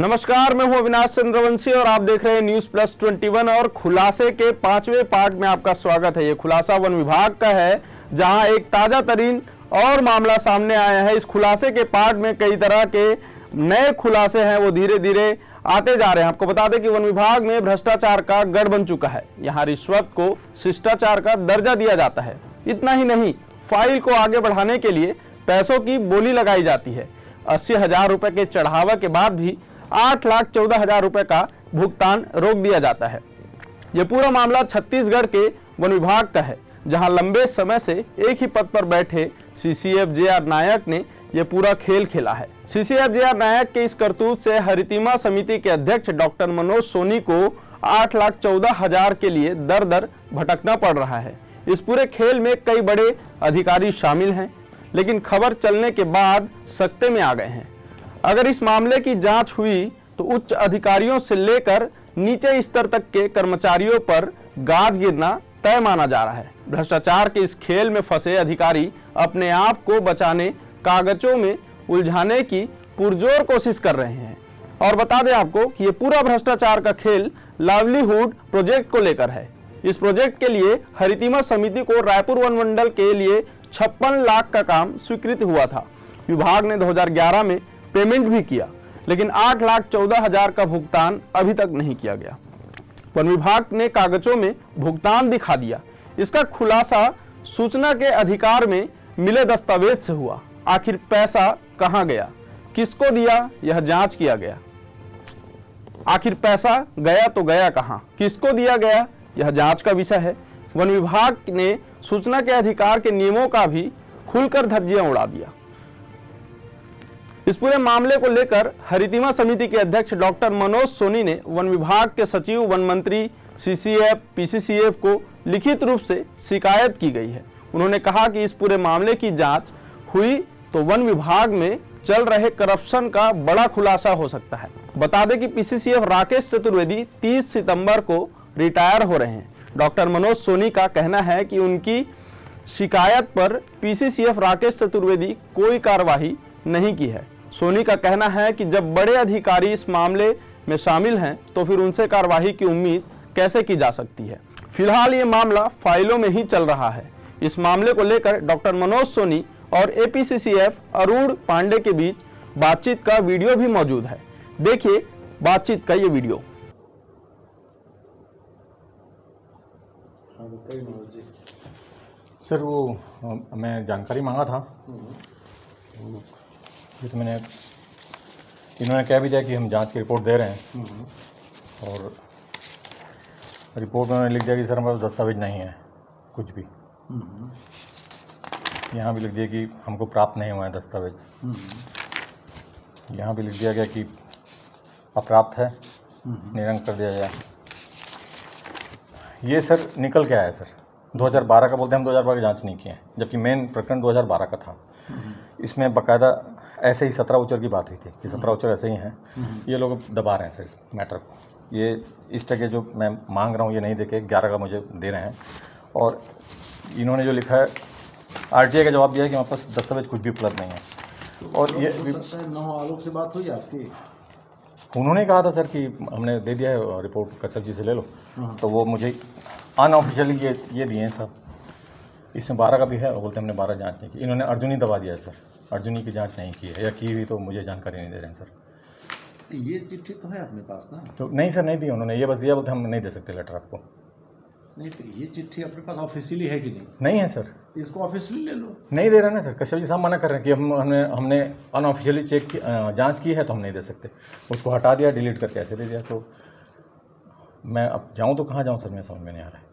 नमस्कार, मैं हूं अविनाश चंद्रवंशी और आप देख रहे हैं न्यूज प्लस 21 और खुलासे के 5वें पार्ट में आपका स्वागत है। ये खुलासा वन विभाग का है, जहां एक ताजा तरीन और मामला सामने आया है। इस खुलासे के पार्ट में कई तरह के नए खुलासे हैं, वो धीरे धीरे आते जा रहे हैं। आपको बता दें कि वन विभाग में भ्रष्टाचार का गढ़ बन चुका है। यहाँ रिश्वत को शिष्टाचार का दर्जा दिया जाता है। इतना ही नहीं, फाइल को आगे बढ़ाने के लिए पैसों की बोली लगाई जाती है। 80,000 रुपए के चढ़ावा के बाद भी 8,14,000 रुपए का भुगतान रोक दिया जाता है। यह पूरा मामला छत्तीसगढ़ के वन विभाग का है, जहां लंबे समय से एक ही पद पर बैठे सीसीएफ जे.आर. नायक ने यह पूरा खेल खेला है। CCF JR. नायक के इस करतूत से हरितिमा समिति के अध्यक्ष डॉक्टर मनोज सोनी को 8,14,000 के लिए दर दर भटकना पड़ रहा है। इस पूरे खेल में कई बड़े अधिकारी शामिल हैं, लेकिन खबर चलने के बाद सख्ते में आ गए हैं। अगर इस मामले की जांच हुई तो उच्च अधिकारियों से लेकर नीचे स्तर तक के कर्मचारियों पर गाज गिरना तय माना जा रहा है। भ्रष्टाचार के इस खेल में फंसे अधिकारी अपने आप को बचाने, कागजों में उलझाने की पुरजोर कोशिश कर रहे हैं। और बता दें आपको कि ये पूरा भ्रष्टाचार का खेल लाइवलीहुड प्रोजेक्ट को लेकर है। इस प्रोजेक्ट के लिए हरितिमा समिति को रायपुर वन मंडल के लिए 56 लाख का काम स्वीकृत हुआ था। विभाग ने 2011 में पेमेंट भी किया, लेकिन 8,14,000 का भुगतान अभी तक नहीं किया गया। वन विभाग ने कागजों में भुगतान दिखा दिया। इसका खुलासा सूचना के अधिकार में मिले दस्तावेज से हुआ। आखिर पैसा कहां गया, किसको दिया, यह जांच किया गया। आखिर पैसा गया तो गया कहां, किसको दिया गया, यह जांच का विषय है। वन विभाग ने सूचना के अधिकार के नियमों का भी खुलकर धज्जियां उड़ा दिया। इस पूरे मामले को लेकर हरितिमा समिति के अध्यक्ष डॉक्टर मनोज सोनी ने वन विभाग के सचिव, वन मंत्री, सीसीएफ, पीसीसीएफ को लिखित रूप से शिकायत की गई है। उन्होंने कहा कि इस पूरे मामले की जांच हुई तो वन विभाग में चल रहे करप्शन का बड़ा खुलासा हो सकता है। बता दें कि पीसीसीएफ राकेश चतुर्वेदी 30 सितंबर को रिटायर हो रहे हैं। डॉक्टर मनोज सोनी का कहना है कि उनकी शिकायत पर पीसीसीएफ राकेश चतुर्वेदी कोई कार्रवाई नहीं की है। सोनी का कहना है कि जब बड़े अधिकारी इस मामले में शामिल हैं तो फिर उनसे कार्रवाई की उम्मीद कैसे की जा सकती है। फिलहाल ये मामला फाइलों में ही चल रहा है। इस मामले को लेकर डॉक्टर मनोज सोनी और एपीसीसीएफ अरुण पांडे के बीच बातचीत का वीडियो भी मौजूद है। देखिए बातचीत का ये वीडियो। सर, वो मैं जानकारी मांगा था, तो मैंने इन्होंने कह भी दिया कि हम जांच की रिपोर्ट दे रहे हैं, और रिपोर्ट में उन्होंने लिख दिया कि सर हमारे पास दस्तावेज नहीं है कुछ भी। यहाँ भी लिख दिया कि हमको प्राप्त नहीं हुआ है दस्तावेज। यहाँ भी लिख दिया गया कि अप्राप्त है, निरंक कर दिया गया। ये सर निकल के आया सर 2012 का। बोलते हैं हम 2012 की जांच नहीं किए हैं, जबकि मेन प्रकरण 2012 का था। इसमें बाकायदा ऐसे ही 17 उच्चर की बात हुई थी कि 17 उच्चर ऐसे ही हैं। ये लोग दबा रहे हैं सर इस मैटर को। ये इस टके जो मैं मांग रहा हूँ ये नहीं देके 11 का मुझे दे रहे हैं। और इन्होंने जो लिखा है, आरटीआई का जवाब दिया है कि हमारे पास दस्तावेज कुछ भी उपलब्ध नहीं है। और ये 9 आलोक से बात हुई आपकी? उन्होंने कहा था सर कि हमने दे दिया है, रिपोर्ट कश्यप जी से ले लो। तो वो मुझे अनऑफिशियली ये दिए हैं साहब। इसमें 12 का भी है, और बोलते हैं हमने 12 जांच नहीं की। इन्होंने अर्जुनी दबा दिया है सर, अर्जुनी की जांच नहीं की है, या की हुई तो मुझे जानकारी नहीं दे रहे हैं सर। ये चिट्ठी तो है अपने पास ना? तो नहीं सर, नहीं दी उन्होंने। ये बस दिया, बोलते हम नहीं दे सकते लेटर आपको। नहीं तो ये चिट्ठी अपने पास ऑफिशियली है कि नहीं? नहीं है सर। इसको ऑफिशियली ले लो। नहीं दे रहे ना सर, कश्यप जी साहब मना कर रहे हैं कि हमने अनऑफिशियली चेक की, जांच की है तो हम नहीं दे सकते। उसको हटा दिया, डिलीट करके ऐसे दे दिया। तो मैं अब जाऊँ तो कहाँ जाऊँ सर, मैं समझ में नहीं आ रहा है।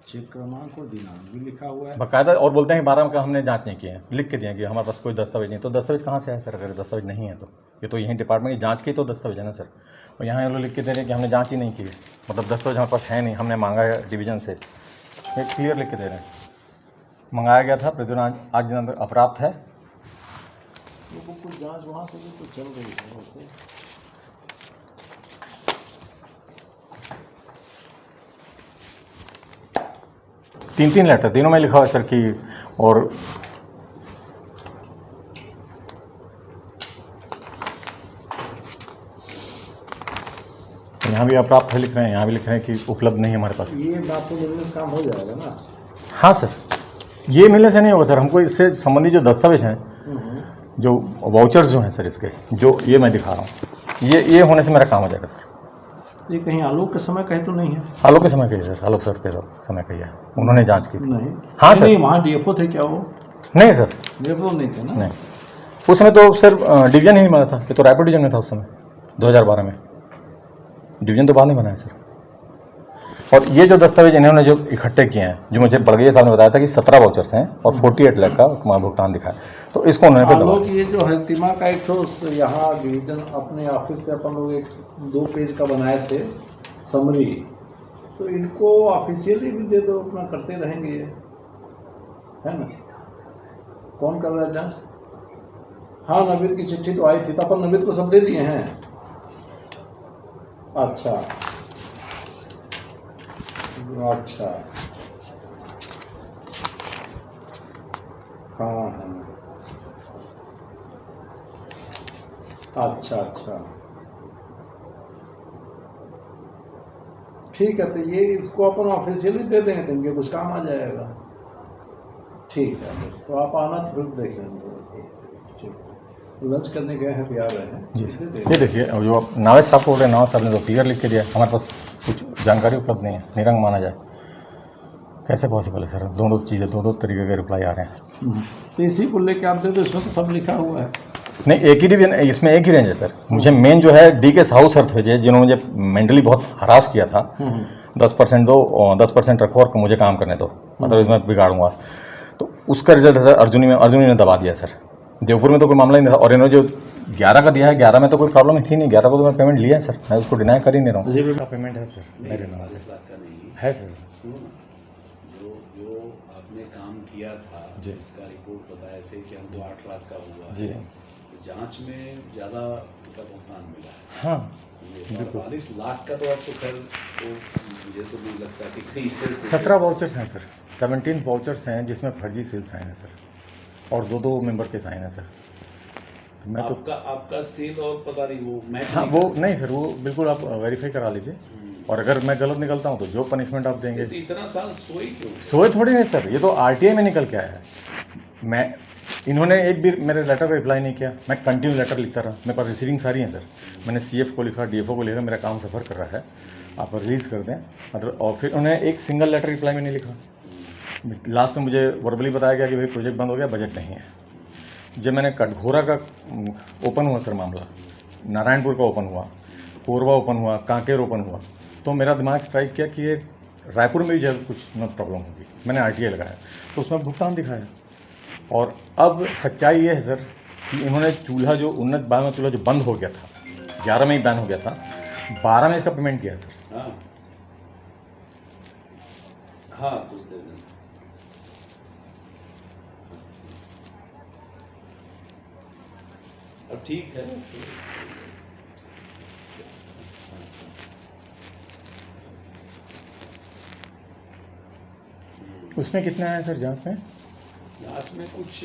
चेक क्रमांक और दिनांक भी लिखा हुआ है बाकायदा, और बोलते हैं कि 12 का हमने जांच नहीं की है, लिख के दिए कि हमारे पास कोई दस्तावेज नहीं। तो दस्तावेज कहाँ से है सर? अगर दस्तावेज नहीं है तो ये तो यहीं डिपार्टमेंट की जांच की तो दस्तावेज है ना सर। और यहाँ ये लोग लिख के दे रहे हैं कि हमने जांच ही नहीं की है, मतलब दस्तावेज हमारे पास है नहीं, हमने मांगा है डिवीज़न से। ये क्लियर लिख के दे रहे हैं, मंगाया गया था, प्रतिदिन आज दिन तक अप्राप्त है। तो कुछ जाँच वहाँ से भी तो चल रही है। 3 लेटर तीनों में लिखा हुआ है सर कि, और यहाँ भी अप्राप्त है लिख रहे हैं, यहाँ भी लिख रहे हैं कि उपलब्ध नहीं है हमारे पास। ये आपको बिजनेस काम हो जाएगा ना? हाँ सर, ये मिलने से नहीं होगा सर, हमको इससे संबंधित जो दस्तावेज हैं, जो वाउचर्स जो हैं सर इसके, जो ये मैं दिखा रहा हूँ, ये होने से मेरा काम हो जाएगा सर। ये कहीं आलोक के समय कहीं तो नहीं है? आलोक के समय कही सर, आलोक सर के समय कही है, उन्होंने जांच की थी। नहीं। हाँ सर। नहीं, वहाँ डीएफओ थे क्या वो? नहीं सर, डीएफओ नहीं थे ना? नहीं, उस समय तो सर डिवीजन ही नहीं बना था, ये तो रायपुर डिवीजन में था उस समय 2012 में, डिवीजन तो बाद में बना है सर। और ये जो दस्तावेज इन्होंने जो इकट्ठे किए हैं, जो मुझे बड़गैया साहब ने बताया था कि 17 वाउचर्स हैं और 48 लाख का भुगतान दिखाया, तो इसको उन्होंने फिर आलोक, ये जो हरितिमा का एक तो यहाँ डिवीजन अपने ऑफिस से अपन लोग एक 2 पेज का बनाए थे समरी, तो इनको ऑफिशियली भी दे दो, अपना करते रहेंगे ये, है ना? कौन कर रहा है जांच? हाँ, नवीद की चिट्ठी तो आई थी, तो अपन नवीद को सब दे दिए हैं। अच्छा अच्छा, हाँ हाँ, अच्छा अच्छा, ठीक है। तो ये इसको अपन ऑफिशियली दे देंगे, तो इनके कुछ काम आ जाएगा। ठीक है, तो आप आना तो फिर देख लेंगे। ठीक, लंच करने गए हैं, आ रहे हैं जी सर। ये देखिए, जो आप नावेद साहब बोल रहे हैं, नावेद साहब ने तो फिगर लिख के दिया, हमारे पास कुछ जानकारी उपलब्ध नहीं है, निरंग माना जाए, कैसे पॉसिबल है सर? दोनों चीज़ें, दोनों तरीके के रिप्लाई आ रहे हैं। तो इसी को लेके आप दे दो, इसमें तो सब लिखा हुआ है। नहीं, एक ही डिवीजन, इसमें एक ही रेंज है सर। मुझे मेन जो है DK साहू सर थे, जिन्होंने मुझे मेंटली बहुत हरास किया था, 10% दो, 10% रखो और मुझे काम करने दो, मतलब इसमें बिगाड़ूंगा, तो उसका रिजल्ट सर अर्जुनी ने दबा दिया सर। देवपुर में तो कोई मामला ही नहीं था, और इन्होंने जो 11 का दिया है, 11 में तो कोई प्रॉब्लम थी नहीं, 11 को तो मैं पेमेंट लिया है सर, मैं उसको डिनाई कर ही नहीं रहा हूँ। जी पेमेंट है सर, मेरे नाम 40 लाख का नहीं है सर। सुनो ना, जो आपने काम किया था, इसका रिपोर्ट बताए थे कि हमको 8 लाख का हुआ जी, तो जांच में ज़्यादा का भुगतान मिला है। हाँ, 40 लाख का तो आपको खैर, तो मुझे तो नहीं लगता कि कहीं से 17 वाउचर्स हैं सर, 17 वाउचर्स हैं जिसमें फर्जी सील साइन है सर, और दो मेंबर के साइन है सर। तो मैं आपका सेल और पता नहीं वो मैच, हाँ वो नहीं सर, वो बिल्कुल आप वेरीफाई करा लीजिए, और अगर मैं गलत निकलता हूँ तो जो पनिशमेंट आप देंगे। तो इतना साल सोए क्यों? सोए थोड़ी नहीं सर, ये तो RTI में निकल के आया है। मैं, इन्होंने एक भी मेरे लेटर का रिप्लाई नहीं किया, मैं कंटिन्यू लेटर लिखता रहा, मेरे पास रिसीविंग सारी हैं सर। मैंने CF को लिखा, DFO को लिखा, मेरा काम सफ़र कर रहा है, आप रिलीज़ कर दें, मतलब। और फिर उन्हें एक सिंगल लेटर रिप्लाई में नहीं लिखा। लास्ट में मुझे वर्बली बताया गया कि भाई प्रोजेक्ट बंद हो गया, बजट नहीं है। जब मैंने कटघोरा का ओपन हुआ सर मामला, नारायणपुर का ओपन हुआ, कोरबा ओपन हुआ, कांकेर ओपन हुआ, तो मेरा दिमाग स्ट्राइक किया कि ये रायपुर में भी जब कुछ न प्रॉब्लम होगी, मैंने RTI लगाया, तो उसमें भुगतान दिखाया। और अब सच्चाई ये है सर कि इन्होंने चूल्हा जो 19-22 चूल्हा जो बंद हो गया था, 11 में ही बैन हो गया था, 12 में इसका पेमेंट किया सर। हाँ हाँ, कुछ दे दें। अब ठीक है, उसमें कितना है सर जांच में? लास्ट में कुछ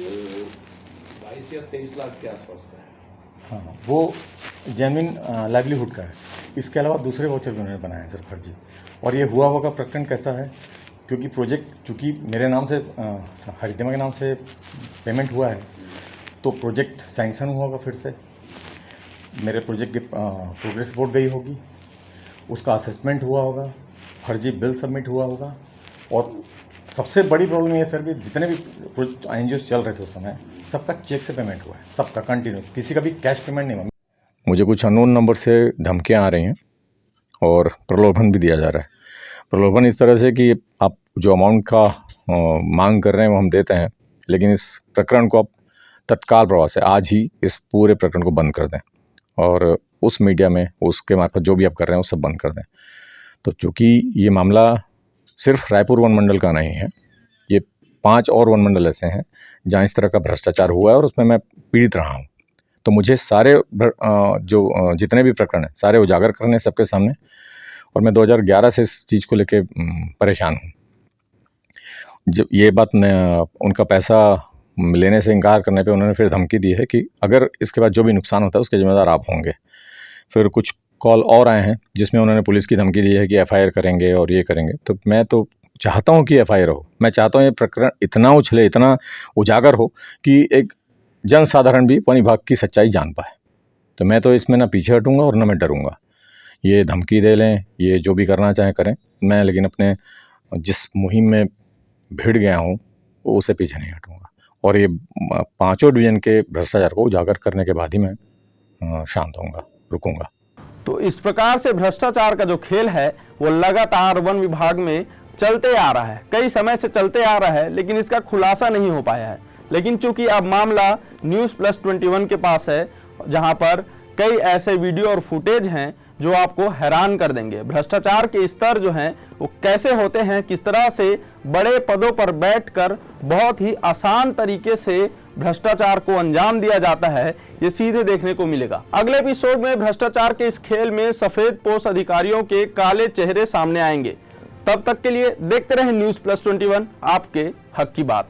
22 या 23 लाख के आसपास का है। हाँ, वो जेन्युइन लाइवलीहुड का है। इसके अलावा दूसरे वाउचर भी उन्होंने बनाए हैं सर फर्जी। और ये हुआ का प्रकरण कैसा है, क्योंकि प्रोजेक्ट चूँकि मेरे नाम से हरितिमा के नाम से पेमेंट हुआ है, तो प्रोजेक्ट सैंक्शन हुआ होगा, फिर से मेरे प्रोजेक्ट की प्रोग्रेस रिपोर्ट गई होगी, उसका असेसमेंट हुआ होगा, फर्जी बिल सबमिट हुआ होगा। और सबसे बड़ी प्रॉब्लम ये है सर कि जितने भी NGO चल रहे थे उस समय, सबका चेक से पेमेंट हुआ है, सबका कंटिन्यू, किसी का भी कैश पेमेंट नहीं हुआ। मुझे कुछ अननोन नंबर से धमकियाँ आ रही हैं और प्रलोभन भी दिया जा रहा है। प्रलोभन इस तरह से कि आप जो अमाउंट का मांग कर रहे हैं वो हम देते हैं, लेकिन इस प्रकरण को आप तत्काल प्रभाव से आज ही इस पूरे प्रकरण को बंद कर दें, और उस मीडिया में उसके मार्फत जो भी आप कर रहे हैं वो सब बंद कर दें। तो चूँकि ये मामला सिर्फ रायपुर वन मंडल का नहीं है, ये 5 और वन मंडल ऐसे हैं जहाँ इस तरह का भ्रष्टाचार हुआ है और उसमें मैं पीड़ित रहा हूँ। तो मुझे सारे जो जितने भी प्रकरण हैं सारे उजागर करने सबके सामने, और मैं 2011 से इस चीज़ को लेके परेशान हूँ। जब ये बात उनका पैसा लेने से इनकार करने पे उन्होंने फिर धमकी दी है कि अगर इसके बाद जो भी नुकसान होता है उसके जिम्मेदार आप होंगे। फिर कुछ कॉल और आए हैं जिसमें उन्होंने पुलिस की धमकी दी है कि एफआईआर करेंगे और ये करेंगे। तो मैं तो चाहता हूँ कि एफआईआर हो। मैं चाहता हूँ ये प्रकरण इतना उछले, इतना उजागर हो कि एक जनसाधारण भी वन विभाग की सच्चाई जान पाए। तो मैं तो इसमें ना पीछे हटूंगा और ना मैं डरूंगा। ये धमकी दे लें, ये जो भी करना चाहें करें, मैं लेकिन अपने जिस मुहिम में भिड़ गया हूँ वो उसे पीछे नहीं हटूंगा। और ये 5 डिवीजन के भ्रष्टाचार को उजागर करने के बाद ही मैं शांत होऊंगा, रुकूंगा। तो इस प्रकार से भ्रष्टाचार का जो खेल है वो लगातार वन विभाग में चलते आ रहा है, कई समय से चलते आ रहा है, लेकिन इसका खुलासा नहीं हो पाया है। लेकिन चूंकि अब मामला News+21 के पास है, जहां पर कई ऐसे वीडियो और फुटेज हैं जो आपको हैरान कर देंगे। भ्रष्टाचार के स्तर जो हैं वो कैसे होते हैं, किस तरह से बड़े पदों पर बैठकर बहुत ही आसान तरीके से भ्रष्टाचार को अंजाम दिया जाता है, ये सीधे देखने को मिलेगा। अगले एपिसोड में भ्रष्टाचार के इस खेल में सफेद पोश अधिकारियों के काले चेहरे सामने आएंगे। तब तक के लिए देखते रहें News+21, आपके हक की बात।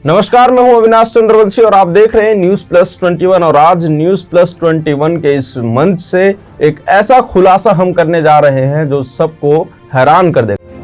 नमस्कार, मैं हूं अविनाश चंद्रवंशी और आप देख रहे हैं News+21। और आज News+21 के इस मंच से एक ऐसा खुलासा हम करने जा रहे हैं जो सबको हैरान कर देगा।